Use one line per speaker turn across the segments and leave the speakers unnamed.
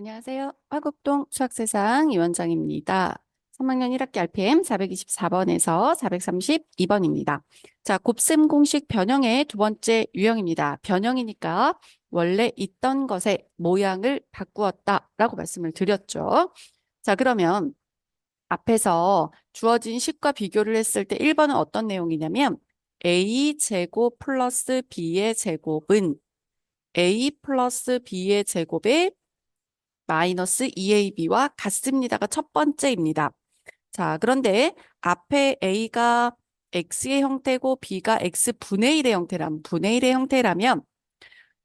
안녕하세요. 화곡동 수학세상 이원장입니다. 3학년 1학기 RPM 424번에서 432번입니다. 자, 곱셈 공식 변형의 두 번째 유형입니다. 변형이니까 원래 있던 것의 모양을 바꾸었다라고 말씀을 드렸죠. 자, 그러면 앞에서 주어진 식과 비교를 했을 때 1번은 어떤 내용이냐면 A 제곱 플러스 B의 제곱은 A 플러스 B의 제곱에 마이너스 2ab와 같습니다가 첫 번째입니다. 자, 그런데 앞에 a가 x의 형태고 b가 x분의 1의 분의 1의 형태라면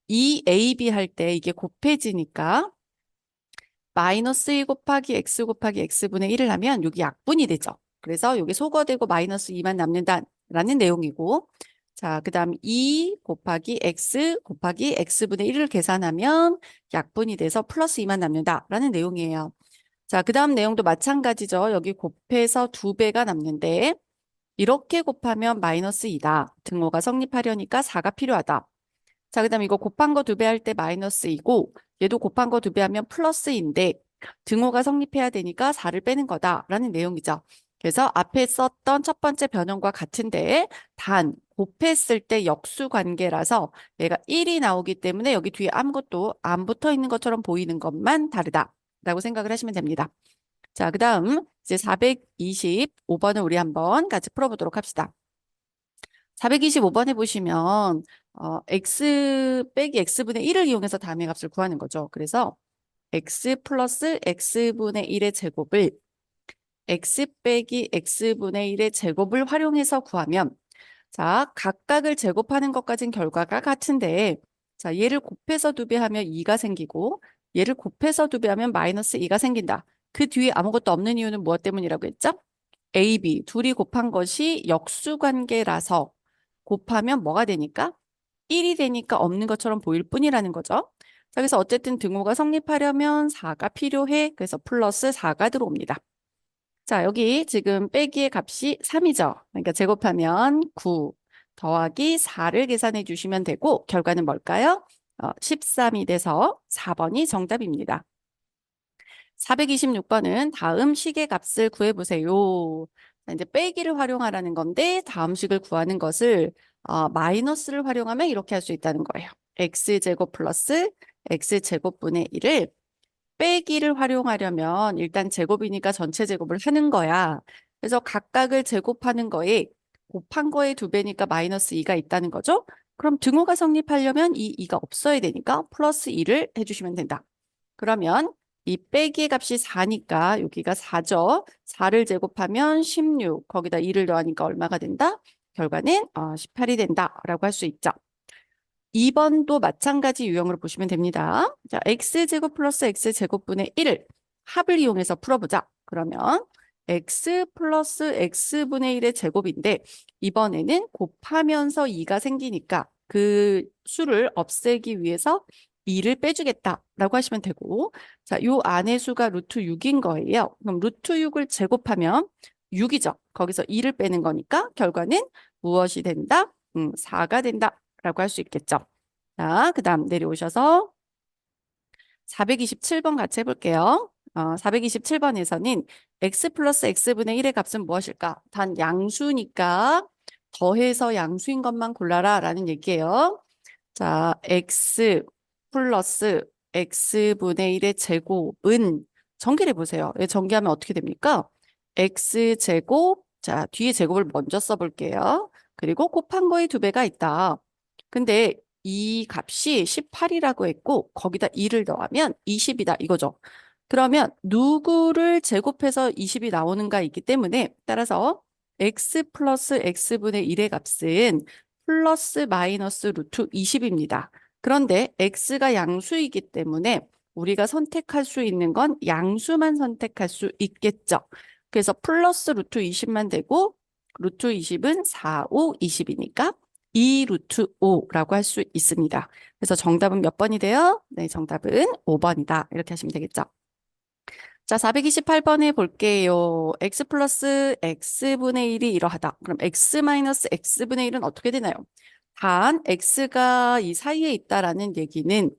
2ab 할 때 이게 곱해지니까 마이너스 1 곱하기 곱하기 x분의 1을 하면 여기 약분이 되죠. 그래서 여기 소거되고 마이너스 2만 남는다라는 내용이고, 자, 그 다음 2 곱하기 x 곱하기 x분의 1을 계산하면 약분이 돼서 플러스 2만 남는다라는 내용이에요. 자, 그 다음 내용도 마찬가지죠. 여기 곱해서 2배가 남는데 이렇게 곱하면 마이너스 2다. 등호가 성립하려니까 4가 필요하다. 자, 그 다음 이거 곱한 거 2배 할 때 마이너스 2고 얘도 곱한 거 2배 하면 플러스인데 등호가 성립해야 되니까 4를 빼는 거다라는 내용이죠. 그래서 앞에 썼던 첫 번째 변형과 같은데 단 곱했을 때 역수 관계라서 얘가 1이 나오기 때문에 여기 뒤에 아무것도 안 붙어 있는 것처럼 보이는 것만 다르다라고 생각을 하시면 됩니다. 자, 그 다음 이제 425번을 우리 한번 같이 풀어보도록 합시다. 425번에 보시면 x 빼기 x분의 1을 이용해서 다음의 값을 구하는 거죠. 그래서 x 플러스 x분의 1의 제곱을 x 빼기 x분의 1의 제곱을 활용해서 구하면 자, 각각을 제곱하는 것까진 결과가 같은데 자, 얘를 곱해서 2배 하면 2가 생기고 얘를 곱해서 2배 하면 마이너스 2가 생긴다. 그 뒤에 아무것도 없는 이유는 무엇 때문이라고 했죠? A, B 둘이 곱한 것이 역수관계라서 곱하면 뭐가 되니까? 1이 되니까 없는 것처럼 보일 뿐이라는 거죠. 자, 그래서 어쨌든 등호가 성립하려면 4가 필요해. 그래서 플러스 4가 들어옵니다. 자, 여기 지금 빼기의 값이 3이죠. 그러니까 제곱하면 9 더하기 4를 계산해 주시면 되고 결과는 뭘까요? 13이 돼서 4번이 정답입니다. 426번은 다음 식의 값을 구해보세요. 자, 이제 빼기를 활용하라는 건데 다음 식을 구하는 것을 마이너스를 활용하면 이렇게 할 수 있다는 거예요. x제곱 플러스 x제곱분의 1을 빼기를 활용하려면 일단 제곱이니까 전체 제곱을 하는 거야. 그래서 각각을 제곱하는 거에 곱한 거에 2배니까 마이너스 2가 있다는 거죠. 그럼 등호가 성립하려면 이 2가 없어야 되니까 플러스 2를 해주시면 된다. 그러면 이 빼기의 값이 4니까 여기가 4죠. 4를 제곱하면 16, 거기다 2를 더하니까 얼마가 된다? 결과는 18이 된다라고 할 수 있죠. 2번도 마찬가지 유형으로 보시면 됩니다. 자, x제곱 플러스 x제곱분의 1을 합을 이용해서 풀어보자. 그러면 x 플러스 x분의 1의 제곱인데 이번에는 곱하면서 2가 생기니까 그 수를 없애기 위해서 2를 빼주겠다라고 하시면 되고 자, 요 안의 수가 루트 6인 거예요. 그럼 루트 6을 제곱하면 6이죠. 거기서 2를 빼는 거니까 결과는 무엇이 된다? 4가 된다. 라고 할 수 있겠죠. 자, 그 다음 내려오셔서 427번 같이 해볼게요. 427번에서는 x 플러스 x분의 1의 값은 무엇일까? 단 양수니까 더해서 양수인 것만 골라라 라는 얘기예요. 자, x 플러스 x분의 1의 제곱은 전개를 해보세요. 전개하면 어떻게 됩니까? x제곱, 자, 뒤에 제곱을 먼저 써볼게요. 그리고 곱한 거에 2배가 있다. 근데 이 값이 18이라고 했고 거기다 2를 더하면 20이다 이거죠. 그러면 누구를 제곱해서 20이 나오는가 있기 때문에 따라서 x 플러스 x분의 1의 값은 플러스 마이너스 루트 20입니다. 그런데 x가 양수이기 때문에 우리가 선택할 수 있는 건 양수만 선택할 수 있겠죠. 그래서 플러스 루트 20만 되고 루트 20은 4, 5, 20이니까 2 루트 5라고 할 수 있습니다. 그래서 정답은 몇 번이 돼요? 네, 정답은 5번이다. 이렇게 하시면 되겠죠. 자, 428번에 볼게요. x 플러스 x분의 1이 이러하다. 그럼 x 마이너스 x분의 1은 어떻게 되나요? 단 x가 이 사이에 있다라는 얘기는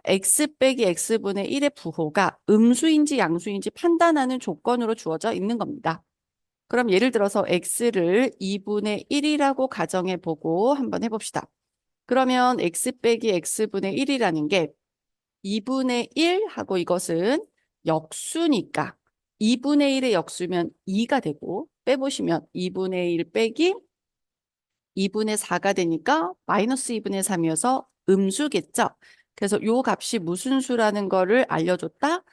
x 빼기 x분의 1의 부호가 음수인지 양수인지 판단하는 조건으로 주어져 있는 겁니다. 그럼 예를 들어서 x를 2분의 1이라고 가정해 보고 한번 해봅시다. 그러면 x 빼기 x분의 1이라는 게 2분의 1 하고 이것은 역수니까 2분의 1의 역수면 2가 되고 빼보시면 2분의 1 빼기 2분의 4가 되니까 마이너스 2분의 3이어서 음수겠죠. 그래서 요 값이 무슨 수라는 거를 알려줬다.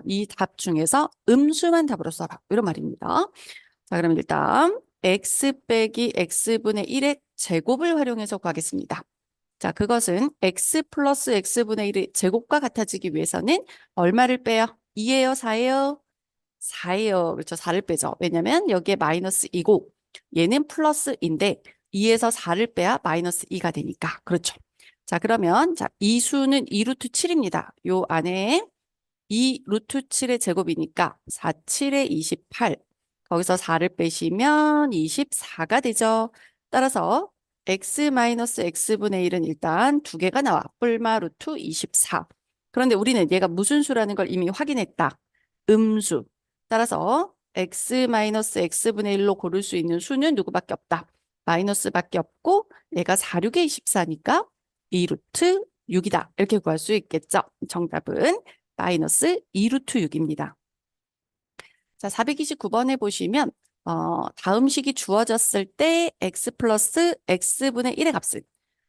이 답 중에서 음수만 답으로 써라. 이런 말입니다. 자, 그럼 일단 x 빼기 x분의 1의 제곱을 활용해서 구하겠습니다. 자, 그것은 x 플러스 x분의 1의 제곱과 같아지기 위해서는 얼마를 빼요? 2예요? 4예요? 4예요. 그렇죠. 4를 빼죠. 왜냐면 여기에 마이너스 2고 얘는 플러스인데 2에서 4를 빼야 마이너스 2가 되니까. 그렇죠. 자, 그러면 이 수는 2루트 7입니다. 요 안에 2 루트 7의 제곱이니까 4, 7에 28. 거기서 4를 빼시면 24가 되죠. 따라서 x 마이너스 x분의 1은 일단 두 개가 나와. 뿔마 루트 24. 그런데 우리는 얘가 무슨 수라는 걸 이미 확인했다. 음수. 따라서 x 마이너스 x분의 1로 고를 수 있는 수는 누구밖에 없다. 마이너스밖에 없고 얘가 4, 6에 24니까 2 루트 6이다. 이렇게 구할 수 있겠죠. 정답은 마이너스 2 루트 6입니다. 자, 429번에 보시면 다음 식이 주어졌을 때 x 플러스 x분의 1의 값은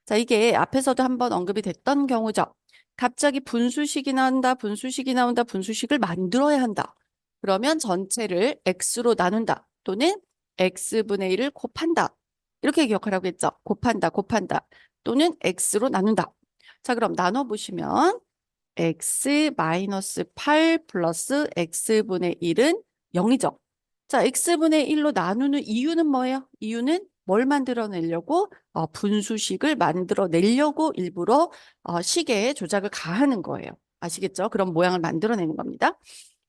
자, 이게 앞에서도 한번 언급이 됐던 경우죠. 갑자기 분수식이 나온다, 분수식이 나온다, 분수식을 만들어야 한다. 그러면 전체를 x로 나눈다 또는 x분의 1을 곱한다. 이렇게 기억하라고 했죠. 곱한다, 곱한다 또는 x로 나눈다. 자, 그럼 나눠보시면 x 마이너스 8 플러스 x분의 1은 0이죠. 자, x분의 1로 나누는 이유는 뭐예요? 이유는 뭘 만들어내려고? 분수식을 만들어내려고 일부러 식에 조작을 가하는 거예요. 아시겠죠? 그런 모양을 만들어내는 겁니다.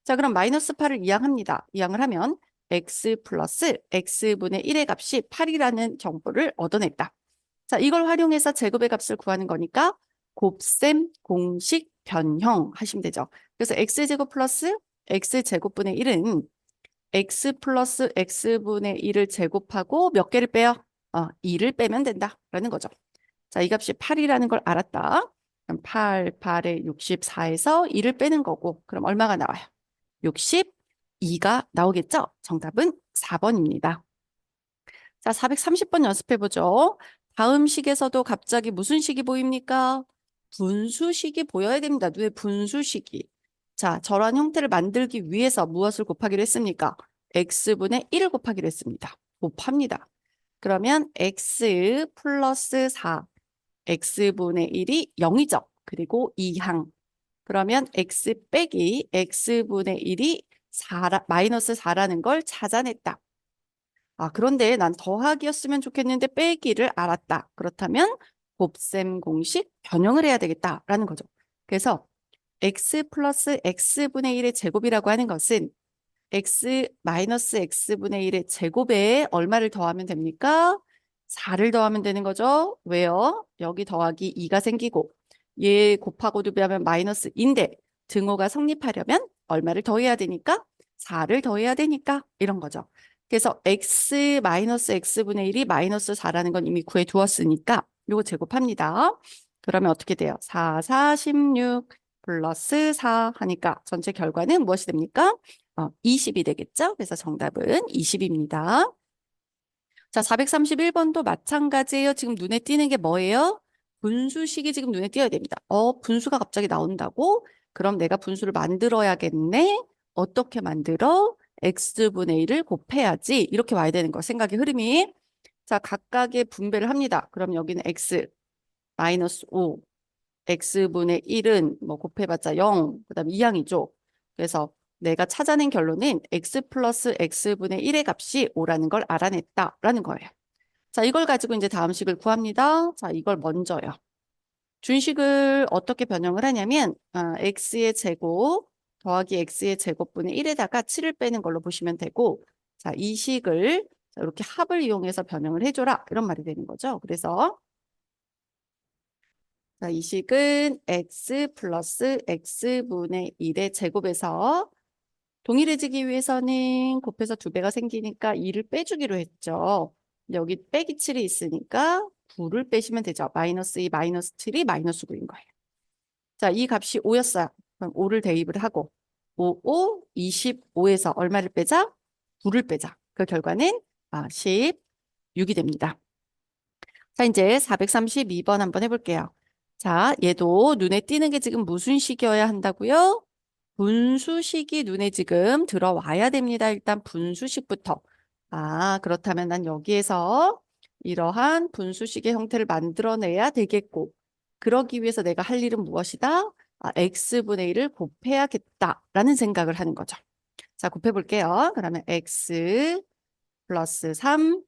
자, 그럼 마이너스 8을 이항합니다. 이항을 하면 x 플러스 x분의 1의 값이 8이라는 정보를 얻어냈다. 자, 이걸 활용해서 제곱의 값을 구하는 거니까 곱셈 공식 변형 하시면 되죠. 그래서 x제곱 플러스 x제곱분의 1은 x 플러스 x분의 1을 제곱하고 몇 개를 빼요? 2를 빼면 된다라는 거죠. 자, 이 값이 8이라는 걸 알았다. 그럼 8, 8에 64에서 2를 빼는 거고 그럼 얼마가 나와요? 62가 나오겠죠? 정답은 4번입니다. 자, 430번 연습해보죠. 다음 식에서도 갑자기 무슨 식이 보입니까? 분수식이 보여야 됩니다. 눈에 분수식이. 자, 저러한 형태를 만들기 위해서 무엇을 곱하기로 했습니까? x분의 1을 곱하기로 했습니다. 곱합니다. 그러면 x 플러스 4, x분의 1이 0이죠. 그리고 2항. 그러면 x 빼기 x분의 1이 4, 마이너스 4라는 걸 찾아냈다. 그런데 난 더하기였으면 좋겠는데 빼기를 알았다. 그렇다면 곱셈 공식 변형을 해야 되겠다라는 거죠. 그래서 x 플러스 x분의 1의 제곱이라고 하는 것은 x 마이너스 x분의 1의 제곱에 얼마를 더하면 됩니까? 4를 더하면 되는 거죠. 왜요? 여기 더하기 2가 생기고 얘 곱하고도 비하면 마이너스인데 등호가 성립하려면 얼마를 더해야 되니까? 4를 더해야 되니까 이런 거죠. 그래서 x 마이너스 x분의 1이 마이너스 4라는 건 이미 구해 두었으니까 이거 제곱합니다. 그러면 어떻게 돼요? 4, 4, 16 플러스 4 하니까 전체 결과는 무엇이 됩니까? 20이 되겠죠? 그래서 정답은 20입니다. 자, 431번도 마찬가지예요. 지금 눈에 띄는 게 뭐예요? 분수식이 지금 눈에 띄어야 됩니다. 분수가 갑자기 나온다고? 그럼 내가 분수를 만들어야겠네. 어떻게 만들어? x분의 1을 곱해야지. 이렇게 와야 되는 거. 생각의 흐름이. 자, 각각의 분배를 합니다. 그럼 여기는 x 마이너스 5, x분의 1은 뭐 곱해봤자 0, 그 다음에 2항이죠. 그래서 내가 찾아낸 결론은 x 플러스 x분의 1의 값이 5라는 걸 알아냈다라는 거예요. 자, 이걸 가지고 이제 다음 식을 구합니다. 자, 이걸 먼저요. 준식을 어떻게 변형을 하냐면 x의 제곱 더하기 x의 제곱분의 1에다가 7을 빼는 걸로 보시면 되고 자, 이 식을 이렇게 합을 이용해서 변형을 해줘라 이런 말이 되는 거죠. 그래서 자, 이 식은 x 플러스 x분의 1의 제곱에서 동일해지기 위해서는 곱해서 2배가 생기니까 2를 빼주기로 했죠. 여기 빼기 7이 있으니까 9를 빼시면 되죠. 마이너스 2, 마이너스 7이 마이너스 9인 거예요. 자, 이 값이 5였어요. 그럼 5를 대입을 하고 5, 25에서 얼마를 빼자? 9를 빼자. 그 결과는 16이 됩니다. 자, 이제 432번 한번 해볼게요. 자, 얘도 눈에 띄는 게 지금 무슨 식이어야 한다고요? 분수식이 눈에 지금 들어와야 됩니다. 일단 분수식부터. 그렇다면 난 여기에서 이러한 분수식의 형태를 만들어내야 되겠고, 그러기 위해서 내가 할 일은 무엇이다? x분의 1을 곱해야겠다라는 생각을 하는 거죠. 자, 곱해볼게요. 그러면 x 플러스 3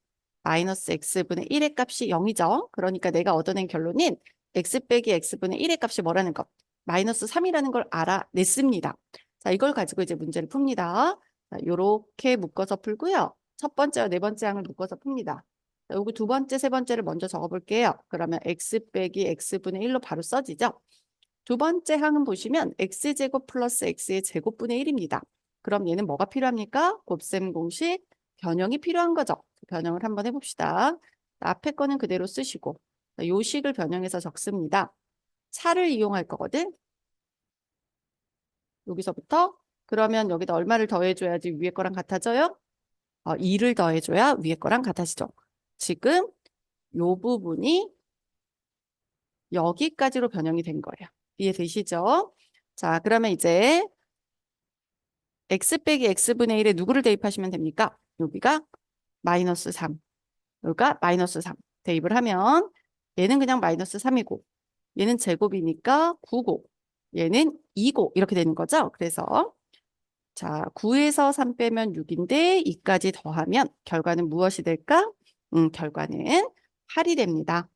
마이너스 x분의 1의 값이 0이죠. 그러니까 내가 얻어낸 결론은 x 빼기 x분의 1의 값이 뭐라는 것? 마이너스 3이라는 걸 알아냈습니다. 자, 이걸 가지고 이제 문제를 풉니다. 자, 요렇게 묶어서 풀고요. 첫 번째와 네 번째 항을 묶어서 풉니다. 자, 요거 두 번째, 세 번째를 먼저 적어볼게요. 그러면 x 빼기 x분의 1로 바로 써지죠. 두 번째 항은 보시면 x제곱 플러스 x의 제곱분의 1입니다. 그럼 얘는 뭐가 필요합니까? 곱셈 공식 변형이 필요한 거죠. 변형을 한번 해봅시다. 앞에 거는 그대로 쓰시고 요 식을 변형해서 적습니다. 차를 이용할 거거든. 여기서부터 그러면 여기다 얼마를 더해줘야지 위에 거랑 같아져요? 2를 더해줘야 위에 거랑 같아지죠. 지금 요 부분이 여기까지로 변형이 된 거예요. 이해되시죠? 자, 그러면 이제 x 빼기 x분의 1에 누구를 대입하시면 됩니까? 여기가 마이너스 3, 여기가 마이너스 3. 대입을 하면 얘는 그냥 마이너스 3이고 얘는 제곱이니까 9고 얘는 2고 이렇게 되는 거죠. 그래서 자, 9에서 3 빼면 6인데 2까지 더하면 결과는 무엇이 될까? 결과는 8이 됩니다.